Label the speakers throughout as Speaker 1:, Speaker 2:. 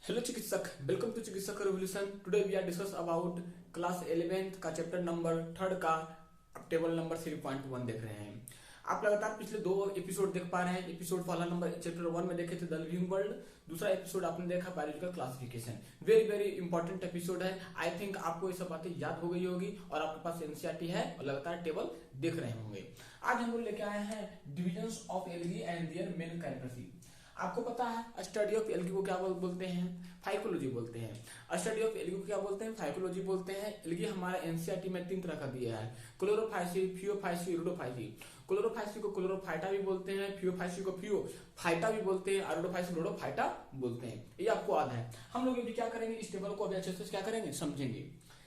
Speaker 1: Hello Chikitsak, welcome to Chikitsak revolution. Today we are discuss about class 11th का chapter number 3 का table number 3.1 देख रहे हैं। आप लगातार पिछले दो एपिसोड देख पा रहे हैं। एपिसोड पहला नंबर चैप्टर 1 में देखे थे द लिविंग वर्ल्ड, दूसरा एपिसोड आपने देखा biological classification. Very very important episode है। आई थिंक आपको ये सब बातें याद हो गई होगी और आपके पास एनसीईआरटी है और लगातार टेबल देख रहे होंगे। आज हम लोग लेके आए हैं divisions of algae and their main characteristic. आपको पता है स्टडी ऑफ एल्गी को क्या बोलते हैं? फाइकोलॉजी बोलते हैं। स्टडी ऑफ एल्गी को क्या बोलते हैं? फाइकोलॉजी बोलते हैं। एल्गी हमारा एनसीईआरटी में 3 तरह का दिया है, क्लोरोफाइसी, फियोफाइसी, रोडोफाइसी। क्लोरोफाइसी को क्लोरोफाइटा भी बोलते हैं, फियोफाइसी को फियोफाइटा भी बोलते हैं, रोडोफाइसी रोडोफाइटा बोलते हैं। ये आपको याद है। हम लोग अभी क्या करेंगे, इस टेबल को अभी अच्छे से क्या करेंगे, समझेंगे।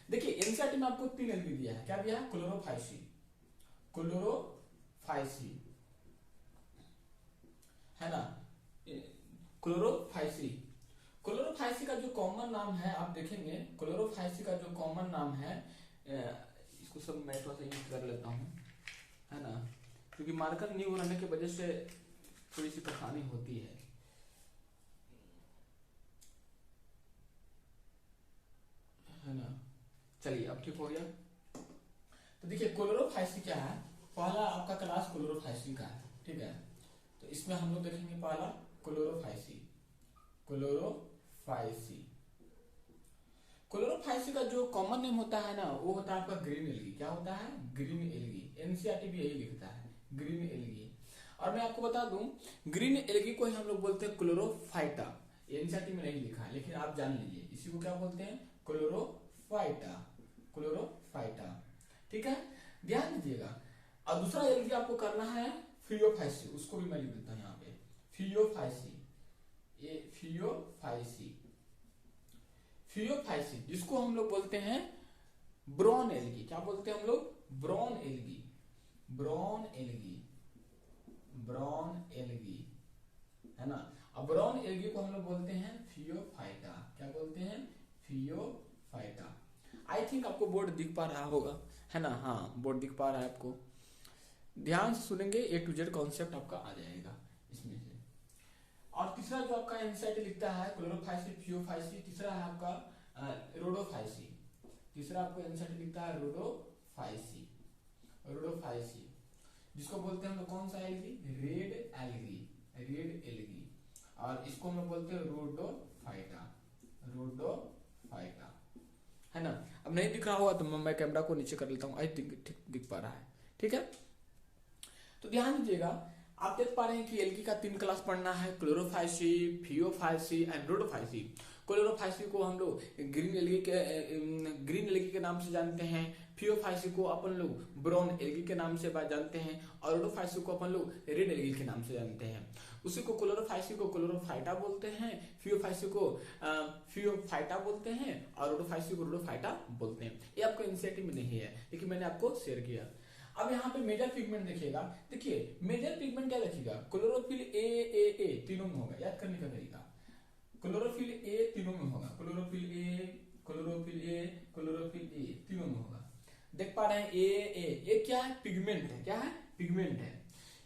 Speaker 1: देखिए एनसीईआरटी में आपको 3 एल्गी दिया है। क्या दिया है? क्लोरोफाइसी, क्लोरोफाइसी है ना, क्लोरोफाइसी। क्लोरोफाइसी का जो कॉमन नाम है, आप देखेंगे क्लोरोफाइसी का जो कॉमन नाम है, इसको सब मैं थोड़ा सा यूज कर लेता हूँ, है ना, क्योंकि मार्कर न्यू रहने की वजह से थोड़ी सी परेशानी होती है ना। चलिए अब ठीक हो गया। तो देखिए क्लोरोफाइसी क्या है। पहला आपका क्लास क्लोरोफाइसी का है, ठीक है। तो इसमें हम लोग देखेंगे पहला क्लोरोफाइसी। क्लोरोफाइसी क्लोरोफाइसी का जो कॉमन नेम होता है ना, वो होता है आपका ग्रीन एल्गी। क्या होता है? Green algae. एनसीईआरटी भी यही लिखता है, ग्रीन एल्गी। और मैं आपको बता दूं, ग्रीन एल्गी को ही हम लोग बोलते हैं क्लोरोफाइटा। एनसीईआरटी में नहीं लिखा है लेकिन आप जान लीजिए, इसी को क्या बोलते हैं? क्लोरोफाइटा, क्लोरोफाइटा, ठीक है, ध्यान दीजिएगा। और दूसरा एल्गी आपको करना है फियोफाइसी, उसको भी मैं लिख देता हूं यहाँ पे, फियोफाइसी। ये फियोफाइसी, फियोफाइसी जिसको हम लोग बोलते हैं ब्रोन एल्गी। क्या बोलते हैं हम लोग? Brown algae, brown algae, brown algae, है ना। अब ब्रोन एल्गी को हम लोग बोलते हैं फियोफाइटा। क्या बोलते हैं? फियोफाइटा। आई थिंक आपको बोर्ड दिख पा रहा होगा, है ना। हाँ, बोर्ड दिख पा रहा है आपको। ध्यान से सुनेंगे, A to Z कॉन्सेप्ट आपका आ जाएगा इसमें से। और तीसरा जो आपका एनसीईआरटी लिखता है क्लोरोफाइसी, फियोफाइसी, तीसरा है आपका रोडोफाइसी। तीसरा आपको एनसीईआरटी लिखता है रोडोफाइसी, रोडोफाइसी, जिसको बोलते हैं हम लोग कौन सा algae? Red algae, red algae. और इसको हम लोग बोलते हैं रोडोफाइटा, रोडोफाइटा, है ना। अब नहीं दिख रहा होगा तो मैं कैमरा को नीचे कर लेता हूँ। आई थिंक ठीक दिख पा रहा है, ठीक है। तो ध्यान दीजिएगा, आप देख पा रहे हैं कि एल्गी का 3 क्लास पढ़ना है, Chlorophyceae, Phaeophyceae and Rhodophyceae. Chlorophyceae को हम लोग ग्रीन एल्गी के नाम से जानते हैं, फियोफाइसी को अपन लोग ब्राउन एल्गी के नाम से जानते हैं, और रोडोफाइसी को अपन लोग रेड एल्गी के नाम से जानते हैं। उसी को क्लोरोफाइसी को क्लोरोफाइटा बोलते हैं, फियोफाइसी को फियोफाइटा बोलते हैं, और रोडोफाइसी को रोडोफाइटा बोलते हैं। ये आपको एनसीईआरटी में नहीं है लेकिन मैंने आपको शेयर किया। अब यहाँ पे मेजर पिगमेंट देखिएगा। देखिए मेजर पिगमेंट क्या देखिएगा? क्लोरोफिल ए तीनों में होगा। याद करने का तरीका, क्लोरोफिल ए तीनों में होगा, chlorophyll A, chlorophyll A, chlorophyll A तीनों में होगा। देख पा रहे हैं ए क्या है? पिगमेंट है। क्या है? पिगमेंट है।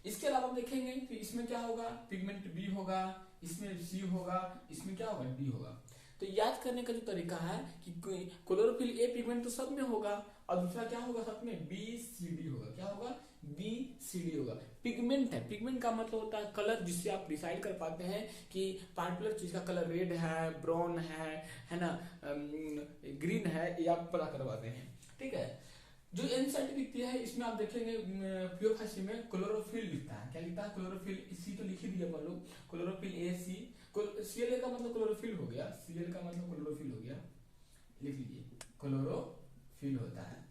Speaker 1: इसके अलावा देखेंगे कि इसमें क्या होगा? पिगमेंट बी होगा, इसमें सी होगा, इसमें क्या होगा? डी होगा। तो याद करने का जो तरीका है कि क्लोरोफिल ए पिगमेंट तो सब में होगा, और दूसरा क्या होगा साथ में? बी सी डी होगा। क्या होगा? बी सी डी होगा। पिगमेंट है, पिगमेंट का मतलब होता है कलर, जिससे आप डिसाइड कर पाते हैं कि पार्टिकुलर चीज का कलर रेड है, ब्राउन है ना, ग्रीन है, ये आप पता करवाते हैं, ठीक है। जो एनसीईआरटी लिखती है इसमें आप देखेंगे फियोफाइसी में क्लोरोफिल लिखता है। क्या लिखता है? क्लोरोफिल। सी तो लिख ही दिया अपन लोग, क्लोरोफिल ए सी। सीएल का मतलब क्लोरोफिल हो गया, सीएल का मतलब क्लोरोफिल हो गया, लिख लीजिए, क्लोरोफिल होता है।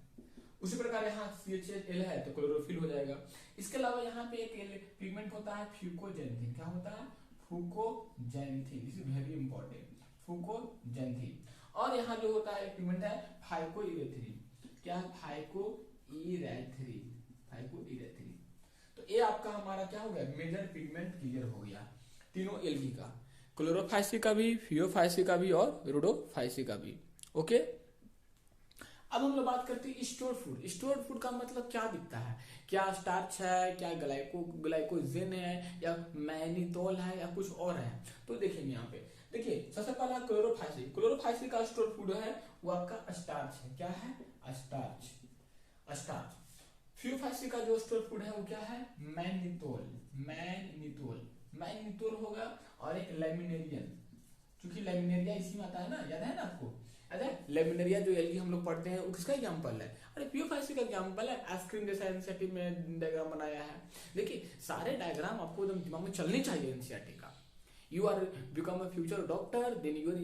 Speaker 1: उसी प्रकार यहाँ CHL है तो क्लोरोफिल हो जाएगा। इसके अलावा यहाँ पे एक पिगमेंट होता है फ्यूकोजेंथिन। क्या होता है? Fucoxanthin. This is very important, fucoxanthin. और यहाँ जो होता है पिगमेंट है फाइकोइरेथ्रिन। क्या है? फाइकोइरेथ्रिन, फाइकोइरेथ्रिन। तो ये आपका हमारा क्या हो गया? मेजर पिगमेंट क्लियर हो गया तीनों एल्गी का, क्लोरोफाइसी का भी, फियोफाइसी का भी और रोडोफाइसी का भी। ओके, अब हम लोग बात करते हैं स्टोर फूड। स्टोर फूड का मतलब क्या दिखता है, क्या स्टार्च है, क्या ग्लाइकोजन है, या मैनिटोल है, या कुछ और है। तो देखेंगे यहाँ पे, देखिए सबसे पहला क्लोरोफाइसिल। क्लोरोफाइसिल का स्टोर फूड है वो आपका स्टार्च है। क्या है? स्टार्च। स्टार्च। फ्यूफाइसिल का जो स्टोर फूड है वो क्या है? मैनिटोल। मैनिटोल होगा। और एक लेमिनेरियन, क्योंकि लेमिनेरिया इसी में आता है ना, याद है ना आपको? अरे लेमिनेरिया जो एल्गी हम लोग पढ़ते हैं वो किसका एग्जांपल है? अरे प्यूफाइसिल का एग्जांपल है। आइसक्रीम जैसा एनसीईआरटी में डायग्राम बनाया है। देखिए सारे डायग्राम आपको एकदम दिमाग में चलने चाहिए एनसीईआरटी का। You are become a future doctor, then your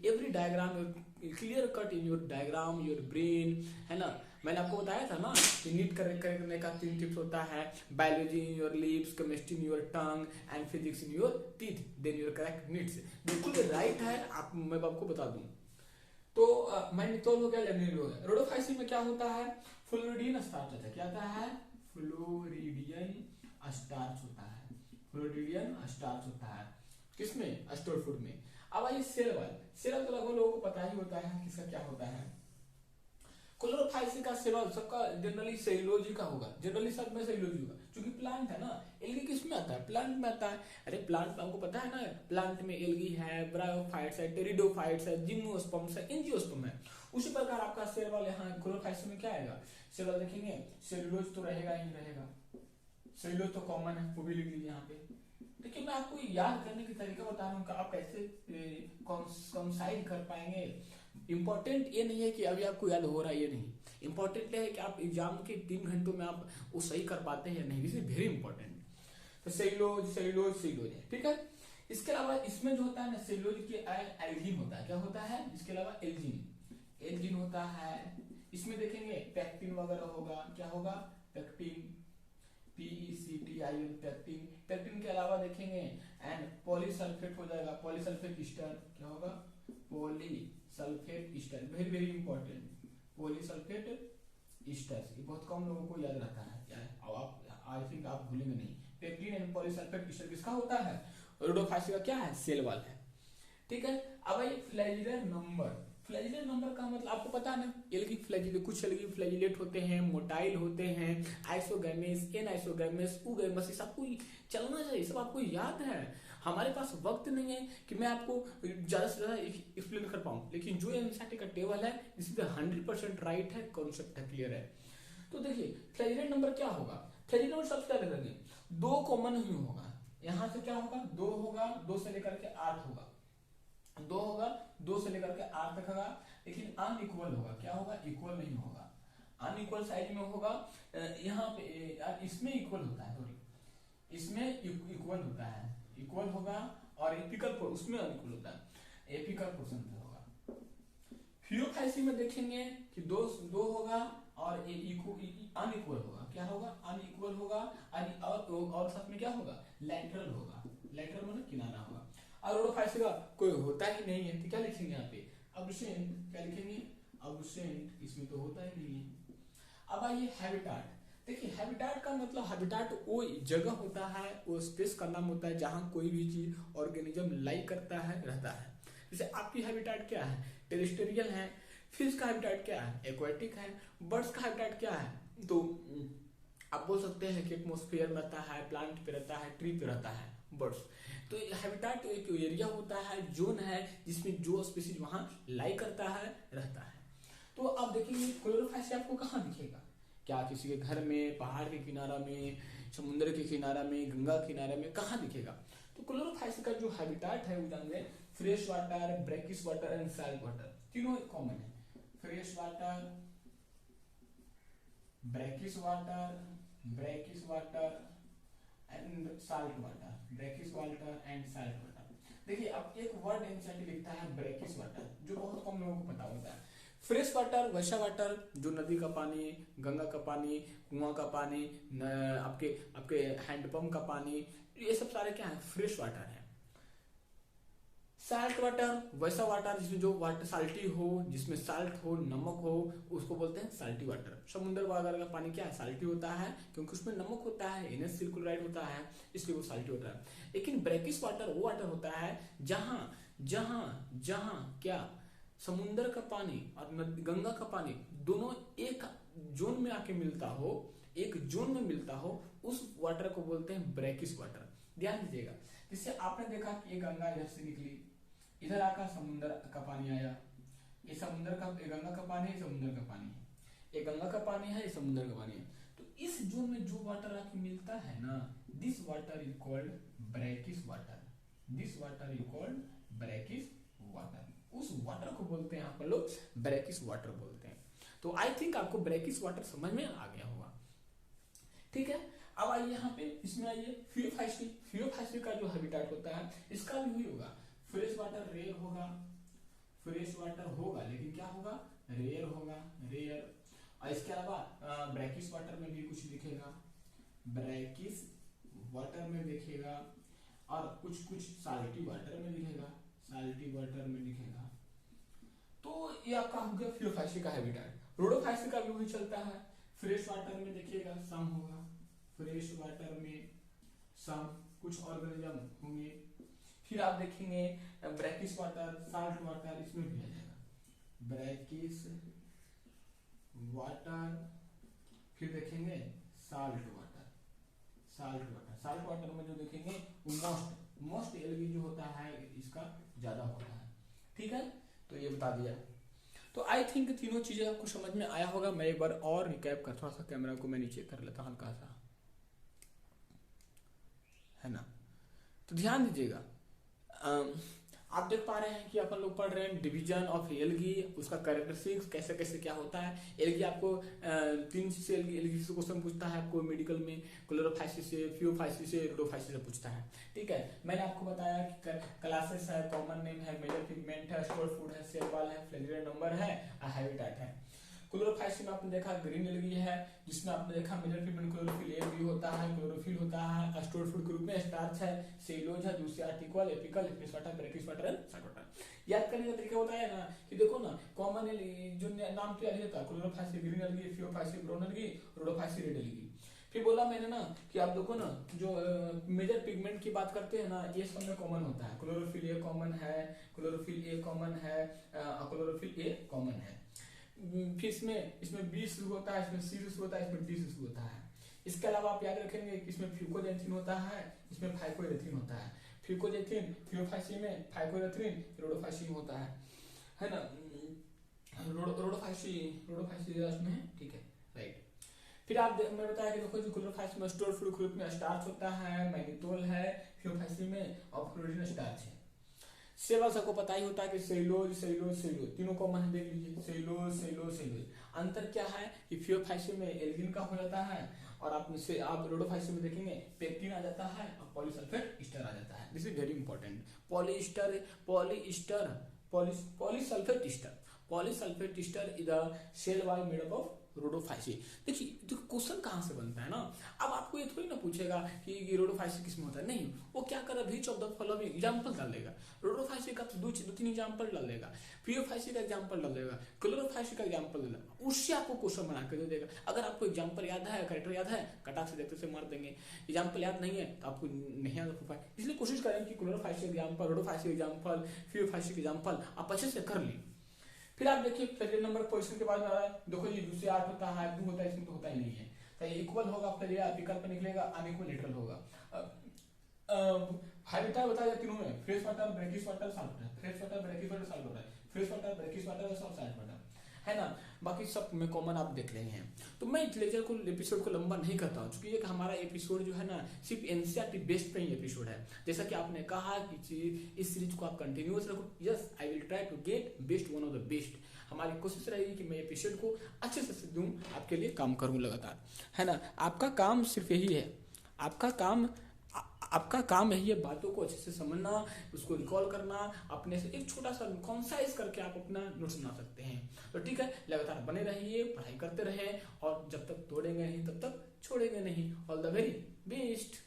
Speaker 1: every diagram clear cut in your diagram, your brain, है ना? मैंने आपको बताया था ना कि नीट करने का 3 टिप्स होता है, biology in your lips, chemistry in your tongue and physics in your teeth, then your correct needs. बिल्कुल राइट है, आप मैं आपको बता दूं। तो मैनिटोल हो गया, लेमिनेरियल हो गया। रोडोफाइसिल में क्या होता है? फ्लोरिडियन स्टार्च होता है। क्या होता है? फ्लोरिडियन स्टार्च होता है। फ्लोरिडियन स्टार्च होता है किसमें? स्टोर फूड में। अब आइए सेल वाल। सेल वाल तो लगभग लोगों को पता ही होता है किसका क्या होता है। क्लोरोफाइसिल का सेल वाल सबका जनरली सेलुलोज का होगा, जनरली सब में सेलुलोज होगा, क्योंकि प्लांट है ना। एल्गी किस में आता है? प्लांट में आता है। अरे प्लांट में हमको पता है ना, प्लांट में एल्गी है, ब्रायोफाइट्स है, टेरिडोफाइट्स है, जिम्नोस्पर्म्स है, एंजियोस्पर्म है। उसी प्रकार आपका सेल वाल यहाँ क्लोरोफाइसिल में क्या आएगा? सेल वाल देखेंगे, सेलुलोज तो रहेगा ही रहेगा। सेलुलोज तो कॉमन है, वो भी लिख लीजिए यहाँ पे। देखिए मैं आपको याद करने की तरीका बता रहा हूँ कि आप कैसे कंसाइड कर पाएंगे। इंपॉर्टेंट ये नहीं है कि अभी आपको याद हो रहा है, ये नहीं। इंपॉर्टेंट है कि आप एग्जाम के 3 घंटों में आप वो सही कर पाते हैं या नहीं, दिस इज वेरी इंपॉर्टेंट। तो सेलुलोज है, ठीक है। इसके अलावा इसमें जो होता है ना, सेलुलोज की एल्जीन होता है। क्या होता है? इसके अलावा एल्जीन होता है। इसमें देखेंगे पेक्टिन वगैरह होगा। क्या होगा? Pectin, PECTIN, pectin. पेक्टिन के अलावा देखेंगे एंड पॉलीसल्फेट हो जाएगा, पॉलीसल्फेट ईस्टर। क्या होगा? Polysulphate Easter, very very important. Polysulphate Easter ये बहुत कम लोगों को याद रहता है। क्या है? अब आप आई थिंक आप भूलेंगे नहीं। पेक्टिन एंड पॉलीसल्फेट ईस्टर किसका होता है? रोडोफाइसिल का क्या है? सेल वाल है, ठीक है। अब ये फ्लैजिलर नंबर। फ्लैजिलर नंबर का मतलब आपको पता है ना, एल्गी फ्लैजिलेट, कुछ एल्गी फ्लैजिलेट होते हैं, मोटाइल होते हैं, आइसोगैमेस, एनाइसोगैमेस, ऊगैमस, ये सब को चलना चाहिए, सब आपको याद है। हमारे पास वक्त नहीं है कि मैं आपको ज्यादा से ज्यादा एक्सप्लेन कर पाऊं, लेकिन जो एनसीईआरटी का टेबल है इस 100% राइट है, कॉन्सेप्ट है, क्लियर है। तो देखिए फ्लैजिलेट नंबर क्या होगा? फ्लैजिलेट नंबर सबसे ज्यादा करेंगे 2 कॉमन ही होगा। यहाँ से क्या होगा? 2 होगा, 2 से लेकर के 8 होगा, 2 होगा, 2 से लेकर के 8 तक होगा, लेकिन अनइक्वल होगा। क्या होगा? इक्वल नहीं होगा, अनइक्वल साइज में होगा। यहाँ पे इसमें इक्वल होता है, सॉरी इसमें इक्वल होता है, इक्वल होगा। और एपिकल उसमें अनइक्वल होता है, एपिकल पोर्शन पे होगा। फ्यूफाइसिल में देखेंगे कि 2 होगा और अनइक्वल होगा। क्या होगा? अनइक्वल होगा। और साथ में क्या होगा? लैटरल होगा, लैटरल मतलब किनारा होगा। और रोडोफाइसिल का कोई होता ही नहीं है, तो क्या लिखेंगे यहाँ पे? अब्सेंट। क्या लिखेंगे? अब्सेंट, इसमें तो होता ही नहीं है। अब आइए हैबिटाट। देखिए हैबिटाट का मतलब, हैबिटाट वो जगह होता है, वो स्पेस का नाम होता है जहाँ कोई भी चीज ऑर्गेनिज्म लाइक करता है, रहता है। जैसे आपकी हैबिटाट क्या है? टेरेस्ट्रियल है। फिश का हैबिटाट क्या है? एक्वेटिक है। बर्ड्स का हैबिटाट क्या है? तो आप बोल सकते हैं कि एटमॉस्फेयर में रहता है, प्लांट पे रहता है, ट्री पे रहता है बर्ड्स। तो हैबिटाट एक एरिया होता है, जोन है, जिसमें जो स्पीशीज वहां लाइक करता है, रहता है। तो अब देखेंगे क्लोरोफाइसिल आपको कहाँ दिखेगा? क्या किसी के घर में, पहाड़ के किनारा में, समुद्र के किनारा में, गंगा किनारे में, कहाँ दिखेगा? तो क्लोरोफाइसिल का जो हैबिटाट है वो जान लें, fresh water, brackish water and salt water, तीनों कॉमन है। Fresh water, brackish water and salt water, brackish water and salt water. देखिए अब एक वर्ड एनसीईआरटी लिखता है ब्रैकिश वाटर, जो बहुत कम लोगों को पता होता है। फ्रेश वाटर वैसा वाटर जो नदी का पानी, गंगा का पानी, कुआं का पानी, आपके आपके हैंडपंप का पानी, ये सब सारे क्या है? फ्रेश वाटर है। साल्ट वाटर वैसा वाटर जिसमें जो वाटर साल्टी हो, जिसमें साल्ट हो, नमक हो, उसको बोलते हैं साल्टी वाटर। समुद्र वगैरह का पानी क्या है? साल्टी होता है, क्योंकि उसमें नमक होता है, NaCl क्लोराइड होता है, इसलिए वो साल्टी होता है। लेकिन ब्रैकिश वाटर वो वाटर होता है जहां जहां जहां क्या समुंदर का पानी और गंगा का पानी दोनों एक जोन में आके मिलता हो, एक जोन में मिलता हो, उस वाटर को बोलते हैं ब्रैकिश वाटर। ध्यान दीजिएगा, जिससे आपने देखा कि ये गंगा इधर से निकली, इधर आकर समुद्र का पानी आया, ये समुद्र का, ये गंगा का पानी है, समुद्र का पानी है, ये गंगा का पानी है, ये समुद्र का पानी है। तो इस जोन में जो वाटर आके मिलता है ना, this water is called brackish water, this water is called brackish water. उस वाटर को बोलते हैं आप लोग ब्रैकिश वाटर बोलते हैं। तो आई थिंक आपको ब्रैकिश वाटर समझ में आ गया होगा, ठीक है। अब आइए यहाँ पे, इसमें आइए फियोफाइसी। फियोफाइसी का जो हैबिटेट होता है इसका भी वही होगा, फ्रेश वाटर रेयर होगा, फ्रेश वाटर होगा लेकिन क्या होगा, रेयर होगा, रेयर। और इसके अलावा ब्रैकिश वाटर में भी कुछ दिखेगा, ब्रैकिश वाटर में दिखेगा, और कुछ कुछ साल्टी वाटर में दिखेगा, साल्टी वाटर में दिखेगा। तो ये आपका हो गया फियोफाइसी का हैबिटेट। रोडोफाइसी का भी वही चलता है, फ्रेश वाटर में देखिएगा सम होगा, फ्रेश वाटर में सम कुछ ऑर्गेनिज्म होंगे। फिर आप देखेंगे ब्रैकिश वाटर, साल्ट वाटर, इसमें भी आ जाएगा ब्रैकिश वाटर। फिर देखेंगे salt water, salt water, salt water में जो देखेंगे वो मोस्ट एलगी जो होता है इसका ज्यादा होता है, ठीक है। तो ये बता दिया। तो आई थिंक तीनों चीजें आपको समझ में आया होगा। मैं एक बार और रिकैप कर, थोड़ा सा कैमरा को मैं नीचे कर लेता हूं हल्का सा, है ना। तो ध्यान दीजिएगा, आप देख पा रहे हैं कि अपन लोग पढ़ रहे हैं डिवीजन ऑफ एल्गी, उसका कैरेक्टरिस्टिक्स कैसे कैसे क्या होता है। एल्गी आपको 3 से एल्गी से क्वेश्चन पूछता है आपको मेडिकल में, क्लोरोफाइसिस से, फियोफाइसिस से, रोडोफाइसिस से पूछता है, ठीक है। मैंने आपको बताया कि क्लासेस है, कॉमन नेम है, मेजर पिगमेंट है, स्टोर फूड है, सेल वॉल है, फ्लैगेलेट नंबर है, हैबिटेट है। क्लोरोफाइसिस में आपने देखा ग्रीन एल्गी है, जिसमें आपने देखा मेजर पिगमेंट क्लोरोफिल ए भी होता है, क्लोरोफिल होता है, स्टोर फूड के रूप में स्टार्च है, सेलुलोज है, दूसरे article, apical, fresh water, brackish water and salt water. याद करने का तरीका होता है ना कि देखो ना, कॉमन जो नाम क्या रहता है, Chlorophyceae green algae, Phaeophyceae brown algae, Rhodophyceae red algae. फिर बोला मैंने ना कि आप देखो ना, जो मेजर पिगमेंट की बात करते हैं ना, ये सब में कॉमन होता है, क्लोरोफिल ए कॉमन है, क्लोरोफिल ए कॉमन है, क्लोरोफिल ए कॉमन है। फिर इसमें बी शुरू होता है, इसमें सी शुरू होता है, इसमें डी शुरू होता है। इसके अलावा आप याद रखेंगे कि इसमें फ्यूकोजेंथिन होता है, इसमें फाइकोएरिथ्रिन होता है। फ्यूकोजेंथिन फियोफाइसिस में, फाइकोएरिथ्रिन रोडोफाइसिस में होता है ना। रोडोफाइसिस में है, ठीक है, राइट। फिर आप मैं बताया कि देखो जो क्लोरोफाइसिस में स्टोर फूड ग्रुप में स्टार्च होता है, मैग्नीटोल है, फियोफाइसिस में और फ्लोरीन स्टार्च है। सेवा सबको पता ही होता है कि सेलुलोज सेलुलोज सेलुलोज तीनों कॉमन है, देख लीजिए सेलुलोज सेलुलोज सेलुलोज। अंतर क्या है कि फियोफाइसिस में एल्गिन का हो जाता है, और आप रोडोफाइसिस में देखेंगे पेक्टिन आ जाता है और पॉलीसल्फेट ईस्टर आ जाता है। This is very important. Polysulphate ester is the cell wall made up of Rhodophyceae. देखिए तो क्वेश्चन कहाँ से बनता है ना, अब आपको ये थोड़ी ना पूछेगा कि रोडोफाइसिस किसमें होता है, नहीं, वो क्या कर रहा है, which of the following example डाल देगा। रोडोफाइसिस का तो 2-3 एग्जांपल डाल देगा, फियोफाइसिस का एग्जांपल डाल देगा, क्लोरोफाइसिस का एग्जांपल डाल देगा, उससे आपको क्वेश्चन बना के दे देगा। अगर आपको एग्जांपल याद है, कैरेक्टर याद है, कटाफ से देखते से मार देंगे। एग्जांपल याद नहीं है तो आपको नहीं याद, इसलिए कोशिश करें कि क्लोरोफाइसिस एग्जांपल, रोडोफाइसिस एग्जांपल, फियोफाइसिस एग्जांपल आप अच्छे से कर ली। फिर आप देखिए फ्लैगेलेट नंबर पोजीशन के बाद आ रहा है, देखो ये दूसरे आठ होता है, दो होता है, इसमें तो होता ही नहीं है। तो इक्वल होगा फ्लैगेलेट, विकल्प निकलेगा, अनइक्वल लेटरल होगा। हैबिटेट बताया तीनों में, fresh water, brackish water, salt water, fresh water, brackish water, salt water, fresh water, brackish water और साल्ट वाटर, है ना। बाकी सब में कॉमन आप देख रहे हैं। तो मैं इस लेक्चर को, एपिसोड को लंबा नहीं करता हूँ, क्योंकि ये हमारा एपिसोड जो है ना सिर्फ एनसीईआरटी बेस्ड पे ही एपिसोड है। जैसा कि आपने कहा कि इस सीरीज को आप कंटिन्यूअस रखो, yes I will try to get best, one of the best. हमारी कोशिश रहेगी कि मैं एपिसोड को अच्छे से दूं, आपके लिए काम करूं लगातार, है ना। आपका काम सिर्फ यही है, आपका काम यही है, बातों को अच्छे से समझना, उसको रिकॉल करना, अपने से एक छोटा सा कॉन्साइज करके आप अपना नोट्स बना सकते हैं। तो ठीक है, लगातार बने रहिए, पढ़ाई करते रहें, और जब तक तोड़ेंगे नहीं तब तक छोड़ेंगे नहीं। All the very best.